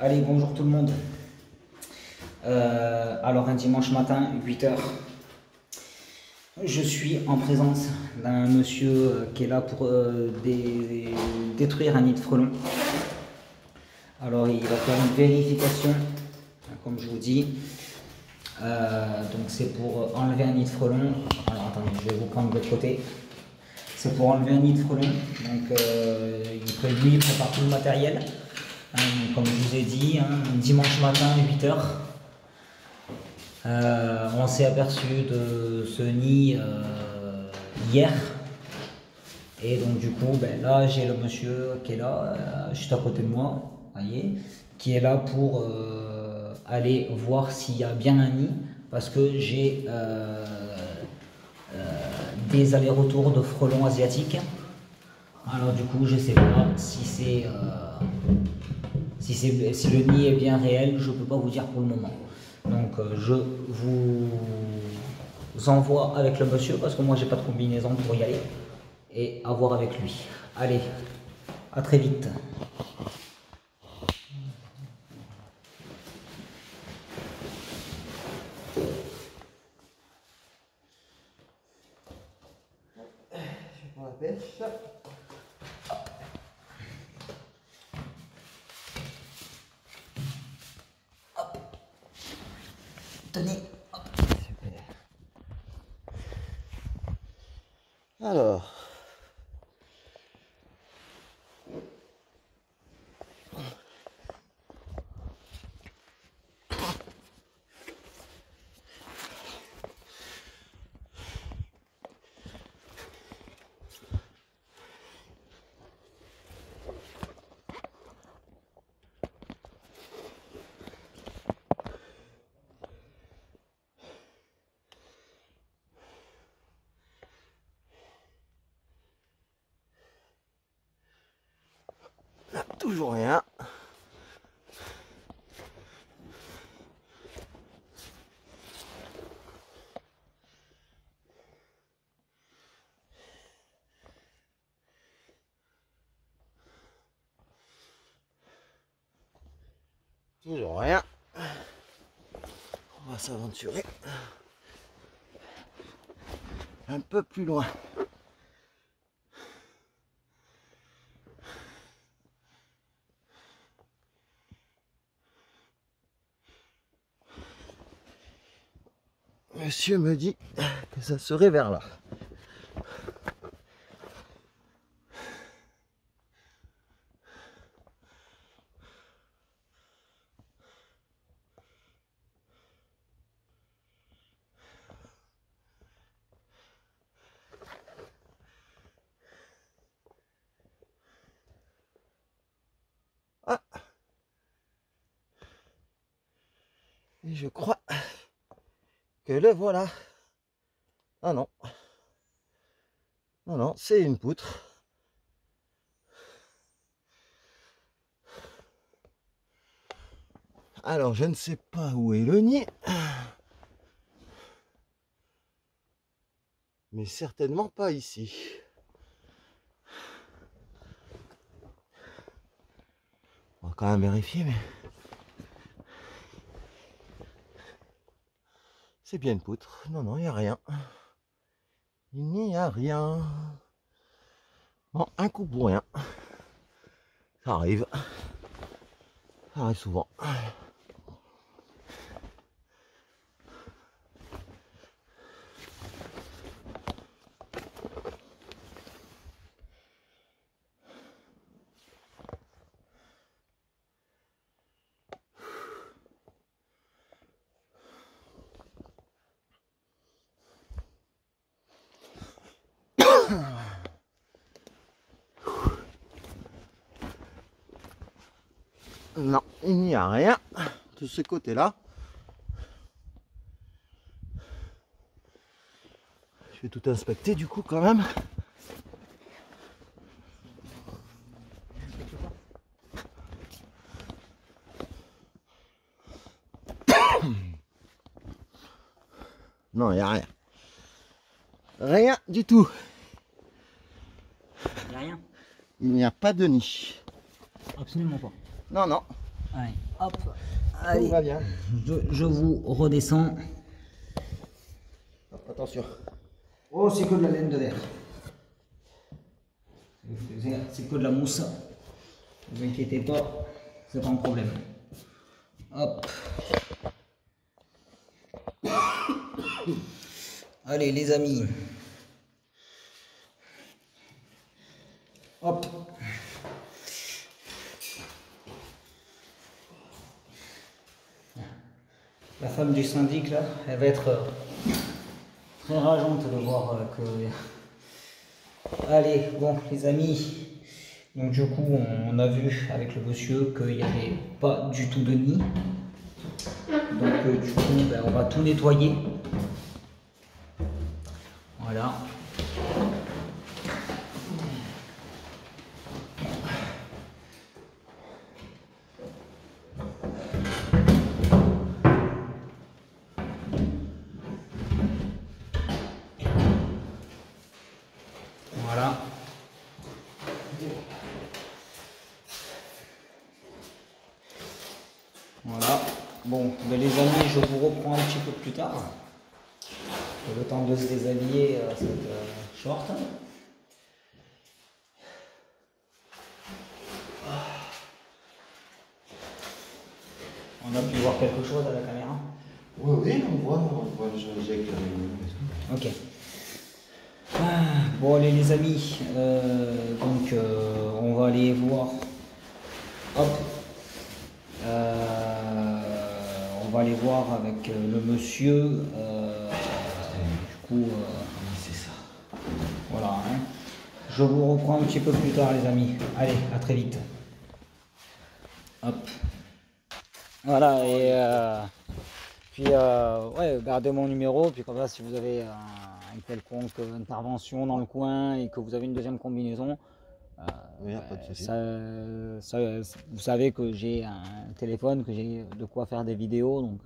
Allez, bonjour tout le monde. Alors un dimanche matin, 8 heures, je suis en présence d'un monsieur qui est là pour détruire un nid de frelons. Alors il va faire une vérification, comme je vous dis. Donc c'est pour enlever un nid de frelons. Alors attendez, je vais vous prendre de l'autre côté. C'est pour enlever un nid de frelons. Donc lui, il prépare tout le matériel. Comme je vous ai dit, dimanche matin, 8 heures. On s'est aperçu de ce nid hier. Et donc du coup, là j'ai le monsieur qui est là, juste à côté de moi, voyez, qui est là pour aller voir s'il y a bien un nid, parce que j'ai des allers-retours de frelons asiatiques. Alors du coup, je sais pas si le nid est bien réel, je peux pas vous dire pour le moment. Donc je vous envoie avec le monsieur, parce que moi j'ai pas de combinaison pour y aller, et à voir avec lui. Allez, à très vite. Je prends la pêche. Tenez. Super. Alors. Toujours rien. Toujours rien. On va s'aventurer un peu plus loin. Monsieur me dit que ça serait vers là. Ah. Et je crois que le voilà. Ah non. Non, non, c'est une poutre. Alors, je ne sais pas où est le nid. Mais certainement pas ici. On va quand même vérifier, mais... C'est bien une poutre. Non, non, il n'y a rien. Il n'y a rien. Bon, un coup pour rien. Ça arrive. Ça arrive souvent. Non, il n'y a rien de ce côté-là. Je vais tout inspecter du coup quand même. Non, il n'y a rien. Rien du tout. Il n'y a rien. Il n'y a pas de nid. Absolument pas. Non, non. Allez, hop. Tout Allez, va bien. je vous redescends. Hop, attention. Oh, c'est que de la laine de verre. C'est que de la mousse. Ne vous inquiétez pas, c'est pas un problème. Hop. Allez les amis. Hop. La femme du syndic là, elle va être très rageante de voir que... Allez, bon les amis, donc du coup on a vu avec le monsieur qu'il n'y avait pas du tout de nid. Donc du coup ben, on va tout nettoyer. Voilà. Voilà. Voilà. Bon, ben les amis, je vous reprends un petit peu plus tard. Le temps de se déshabiller cette short. On a pu voir quelque chose à la caméra. Oui, oui, on voit le Jean-Jacques. Ok. Bon allez les amis, donc on va aller voir. Hop. On va aller voir avec le monsieur. Du coup, C'est ça. voilà. Hein. Je vous reprends un petit peu plus tard les amis. Allez, à très vite. Hop. Voilà et puis ouais, gardez mon numéro, puis comme ça si vous avez une quelconque intervention dans le coin et que vous avez une deuxième combinaison, Oui, pas de souci. vous savez que j'ai un téléphone, que j'ai de quoi faire des vidéos, donc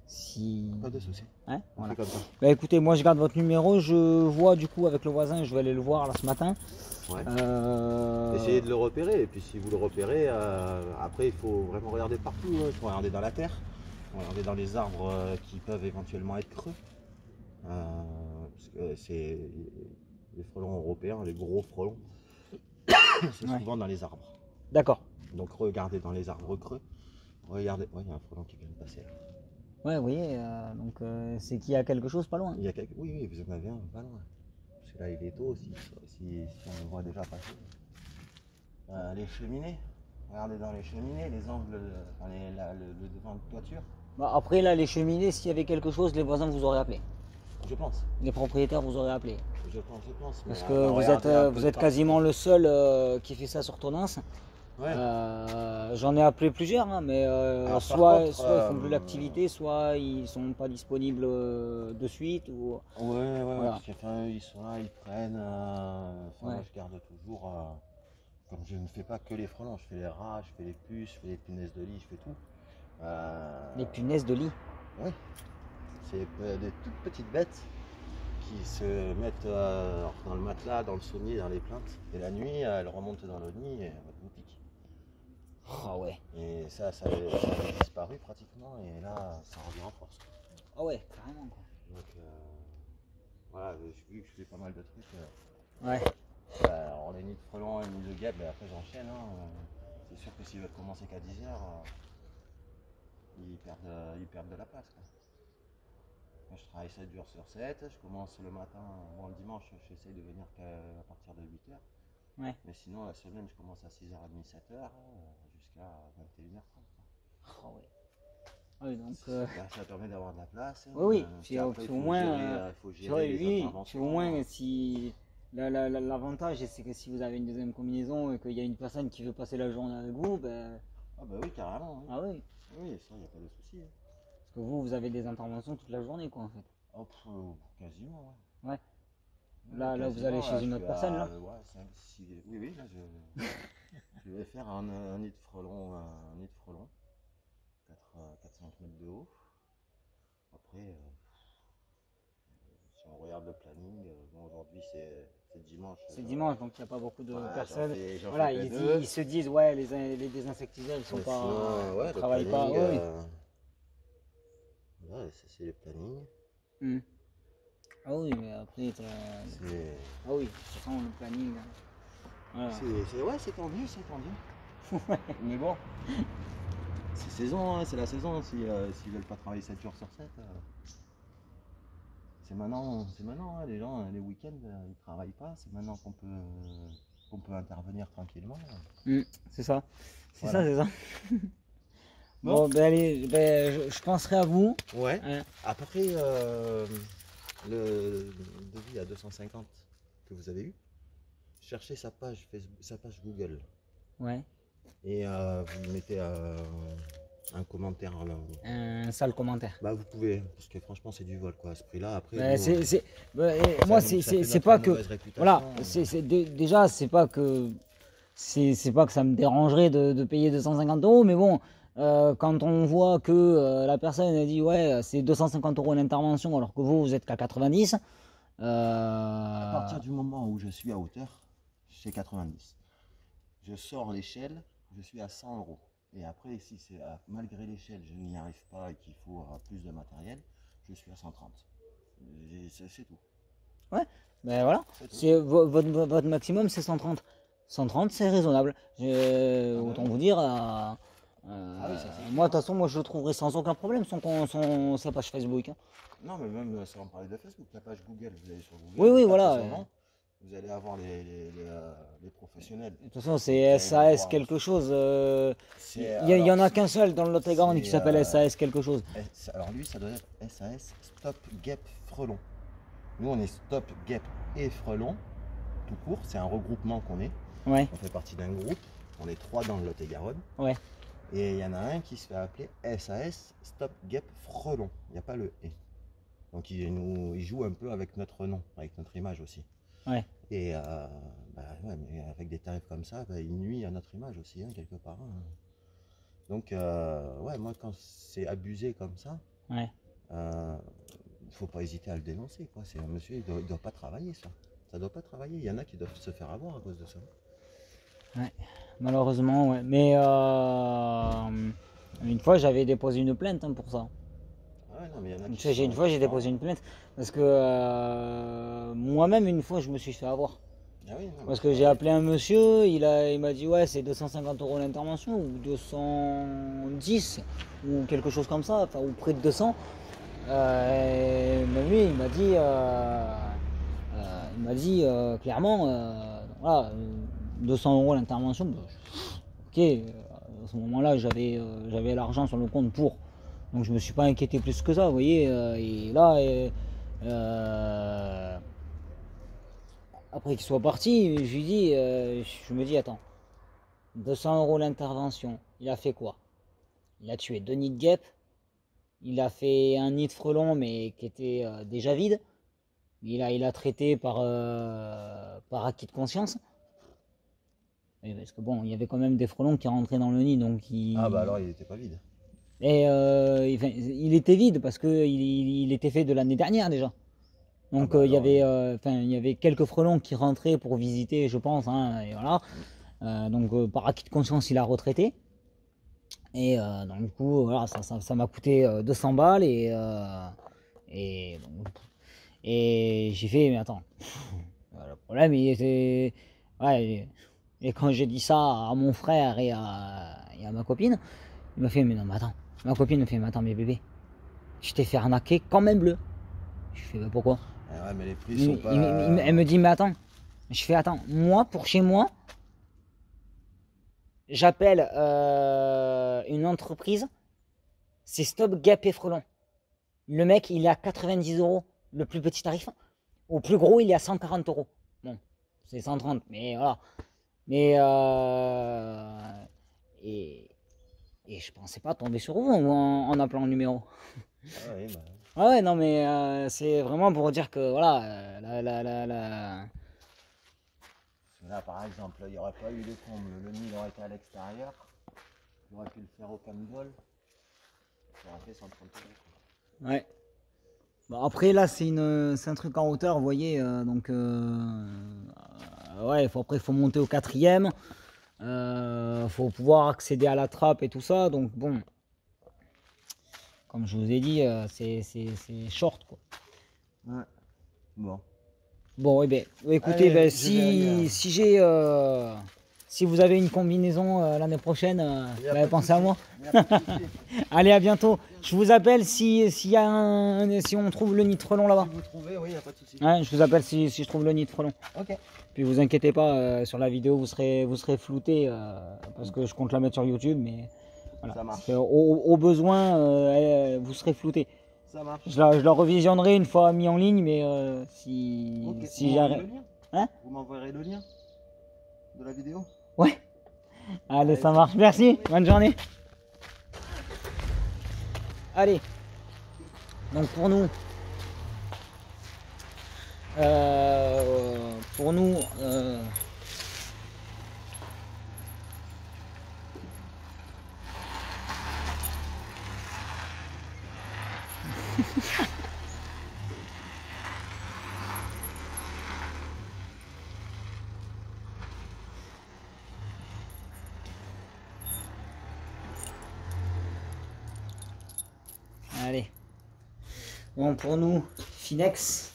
si... Pas de souci. Hein, On voilà. fait comme ça. Bah, écoutez, moi je garde votre numéro, je vois du coup avec le voisin, je vais aller le voir là ce matin. Ouais. Essayez de le repérer, et puis si vous le repérez, après il faut vraiment regarder partout. Il faut regarder dans la terre, il faut regarder dans les arbres qui peuvent éventuellement être creux. Parce que c'est les frelons européens, les gros frelons, c'est Ouais. souvent dans les arbres. D'accord. Donc regardez dans les arbres creux. Regardez, ouais, il y a un frelon qui vient de passer là. Ouais, vous voyez, donc c'est qu'il y a quelque chose pas loin. Il y a quelques... Oui, oui, vous en avez un pas loin. Parce que là il est tôt aussi, si on le voit déjà passer. Les cheminées, regardez dans les cheminées, les angles, enfin, le devant de toiture. Bah, après là, les cheminées, s'il y avait quelque chose, les voisins vous auraient appelé. Je pense. Les propriétaires vous auraient appelé. Je pense. Parce Mais, que vous êtes quasiment le seul qui fait ça sur Tonens. Ouais. J'en ai appelé plusieurs, hein, mais Alors, soit, contre, soit ils font plus l'activité, soit ils sont pas disponibles de suite. Ou... Ouais, Voilà. parce qu'ils sont là, ils prennent. Ouais. Moi, je garde toujours. Comme je ne fais pas que les frelons, je fais les rats, je fais les puces, je fais les punaises de lit, je fais tout. Les punaises de lit. Oui. C'est des toutes petites bêtes qui se mettent dans le matelas, dans le sommier, dans les plaintes. Et la nuit, elles remontent dans le nid et elles vous piquent. Ah ouais. Et ça avait disparu pratiquement, et là, ça revient en force. Ah ouais, carrément quoi. Donc voilà, vu que je fais pas mal de trucs. Ouais. Alors les nids de frelons et les nids de guêpes, après j'enchaîne. C'est sûr que s'ils veulent commencer qu'à 10h, ils perdent de la place, quoi. Moi, je travaille 7 jours sur 7, je commence le matin, bon le dimanche j'essaie de venir qu'à partir de 8h. Ouais. Mais sinon la semaine je commence à 6h30, 7h jusqu'à 21h30. Ah ouais. Oui, donc. Ça permet d'avoir de la place. Oui, Puis après, c'est au moins. faut gérer les C'est interventions. au moins si. L'avantage, c'est que si vous avez une deuxième combinaison et qu'il y a une personne qui veut passer la journée avec vous, ben. Ah bah oui, carrément. Oui. Ah oui. Oui, ça, il n'y a pas de souci. Parce que vous avez des interventions toute la journée, quoi, en fait. Oh, quasiment, ouais. Ouais. Là, Quasiment, vous allez chez une autre personne, là. Ouais, 5, 6... Oui, là, je vais faire un nid de frelon, 4-5 mètres de haut. Après, si on regarde le planning, bon, aujourd'hui c'est c'est dimanche. C'est dimanche, donc il n'y a pas beaucoup de Ouais, personnes. j'en Voilà, fais ils, deux. ils se disent, ouais, les désinsectiseurs, ils sont Mais pas, sinon, ouais, ils le travaillent pas. planning, Oui. ouais, ça, c'est le planning. Hmm. Ah oui, mais après, C'est, ah oui, de toute façon, le planning. Voilà. ouais, c'est tendu, c'est tendu. Mais bon, c'est saison, hein, c'est la saison. S'ils veulent pas travailler 7 jours sur 7, c'est maintenant. Hein, les gens, les week-ends, ils travaillent pas. C'est maintenant qu'on peut intervenir tranquillement. Hmm, c'est ça. C'est Voilà. ça, c'est ça. Bon. Bon, ben allez, ben, je penserai à vous. Ouais. Hein. Après, le devis à 250 que vous avez eu, cherchez sa page Facebook, sa page Google. Ouais. Et vous mettez un commentaire là. Un sale commentaire. Bah vous pouvez, parce que franchement c'est du vol quoi, à ce prix-là. Après, Ben, nous, moi, ça fait c'est notre pas que. mauvaise réputation. Voilà, déjà, c'est pas que. C'est pas que ça me dérangerait de payer 250 euros, mais bon, quand on voit que la personne a dit ouais, c'est 250 euros l'intervention alors que vous êtes qu'à 90. À partir du moment où je suis à hauteur, c'est 90. Je sors l'échelle, je suis à 100 euros. Et après, si c'est malgré l'échelle, je n'y arrive pas et qu'il faut plus de matériel, je suis à 130. C'est tout. Ouais, ben voilà. C'est tout. C'est votre maximum, c'est 130. 130, c'est raisonnable. Autant oui. vous dire. Oui, ça, c'est Moi, de sûr. toute façon, moi, je le trouverai sans aucun problème sa page Facebook. Hein. Non, mais même sans parler de Facebook, la page Google, vous allez sur Google, Oui, oui, vous tapez voilà. son nom, vous allez avoir les professionnels. De toute façon, Vous c'est allez SAS voir. quelque chose. C'est- Il y en a alors, qu'un seul dans le Lot-et-Garonne qui c'est, s'appelle SAS quelque chose. Alors lui, ça doit être SAS Stop Gap Frelon. Nous, on est Stop Gap et Frelon, tout court. C'est un regroupement qu'on est. Ouais, On fait partie d'un groupe. On est 3 dans le Lot-et-Garonne. ouais. Et il y en a un qui se fait appeler SAS Stop Gap Frelon. Il n'y a pas le E. Donc il joue un peu avec notre nom, avec notre image aussi. Ouais. Et bah, ouais, mais avec des tarifs comme ça, bah, il nuit à notre image aussi, hein, quelque part. Hein. Donc, ouais, moi, quand c'est abusé comme ça, Ouais. faut pas hésiter à le dénoncer, quoi. C'est un monsieur, il doit pas travailler, ça. Ça doit pas travailler. Il y en a qui doivent se faire avoir à cause de ça. Ouais. Malheureusement, ouais. Mais une fois, j'avais déposé une plainte hein, pour ça. Ah ouais, non, mais il y en a Une qui fois, sont- une fois, qui j'ai sont- déposé une plainte parce que moi-même, une fois, je me suis fait avoir. Ah oui, non, mais Parce ça que j'ai arrive. appelé un monsieur, il m'a dit ouais, c'est 250 euros l'intervention ou 210 ou quelque chose comme ça, enfin, ou près de 200. Même lui, il m'a dit clairement, voilà, 200 euros l'intervention. Bah, ok, à ce moment-là, j'avais l'argent sur le compte pour. Donc je me suis pas inquiété plus que ça, vous voyez. Et là, après qu'il soit parti, je me dis, attends, 200 euros l'intervention, il a fait quoi? Il a tué 2 nids de guêpes, il a fait un nid de frelons, mais qui était déjà vide. Il a traité par acquis de conscience. Oui, parce que bon, il y avait quand même des frelons qui rentraient dans le nid, donc Ah bah alors, il était pas vide. Et il était vide parce qu'il était fait de l'année dernière déjà. Donc Ah bah il y avait quelques frelons qui rentraient pour visiter, je pense, hein, et voilà. Donc par acquis de conscience, il a retraité. Et donc du coup, voilà, ça m'a coûté 200 balles et j'ai fait, mais attends, le problème il était, ouais, et quand j'ai dit ça à mon frère et à ma copine, il m'a fait, mais non, mais attends, ma copine me fait, mais attends, mais bébé, je t'ai fait arnaquer quand même bleu. Je fais, bah pourquoi? Ah ouais, mais les prix sont pas. Elle me dit, mais attends. Je fais, attends, moi, pour chez moi, j'appelle une entreprise, c'est Stop Gap et Frelon. Le mec, il est à 90 euros, le plus petit tarif. Au plus gros, il est à 140 euros. Bon, c'est 130, mais voilà. Mais, et je pensais pas tomber sur vous en appelant le numéro. Ah oui, bah. Ah ouais, non, mais c'est vraiment pour dire que voilà, Là, par exemple, il n'y aurait pas eu les combles, le nid aurait été à l'extérieur, j'aurais pu le faire au canne-bol, j'aurais fait 130 euros. Ouais. Bon, après là c'est un truc en hauteur, vous voyez, donc ouais, après il faut monter au 4e, faut pouvoir accéder à la trappe et tout ça, donc bon, comme je vous ai dit, c'est short quoi. Ouais. Bon. Bon, eh ben, écoutez, Allez, ben, je vais aller, si vous avez une combinaison l'année prochaine, y a ben, pas de pensez à souci. moi. Y a pas de souci. Allez, à bientôt. Je vous appelle si on trouve le nid de frelon là-bas. Si vous trouvez, oui, y a pas de souci. Ouais, je vous appelle si je trouve le nid de frelon. Ok. Puis vous inquiétez pas, sur la vidéo vous serez flouté parce que je compte la mettre sur YouTube, mais voilà. Ça marche. Au besoin, vous serez flouté. Ça marche. Je la revisionnerai une fois mis en ligne, mais si Ok. si Vous j'arrête. m'enverrez le lien. Hein? Vous m'enverrez le lien de la vidéo. Ouais. Allez, ça marche. Merci. Bonne journée. Allez. Donc pour nous, allez. Bon, pour nous, Finex,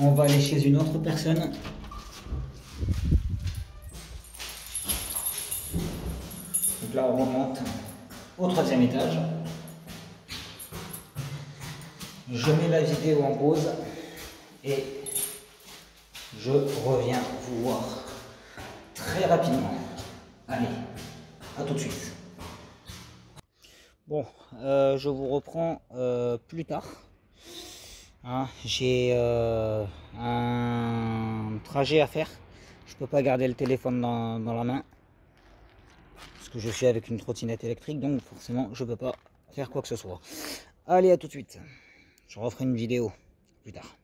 on va aller chez une autre personne. Donc là, on remonte au 3e étage. Je mets la vidéo en pause et je reviens vous voir très rapidement. Allez, à tout de suite. Bon, je vous reprends plus tard. Hein, j'ai un trajet à faire. Je peux pas garder le téléphone dans la main parce que je suis avec une trottinette électrique, donc forcément je peux pas faire quoi que ce soit. Allez, à tout de suite. Je referai une vidéo plus tard.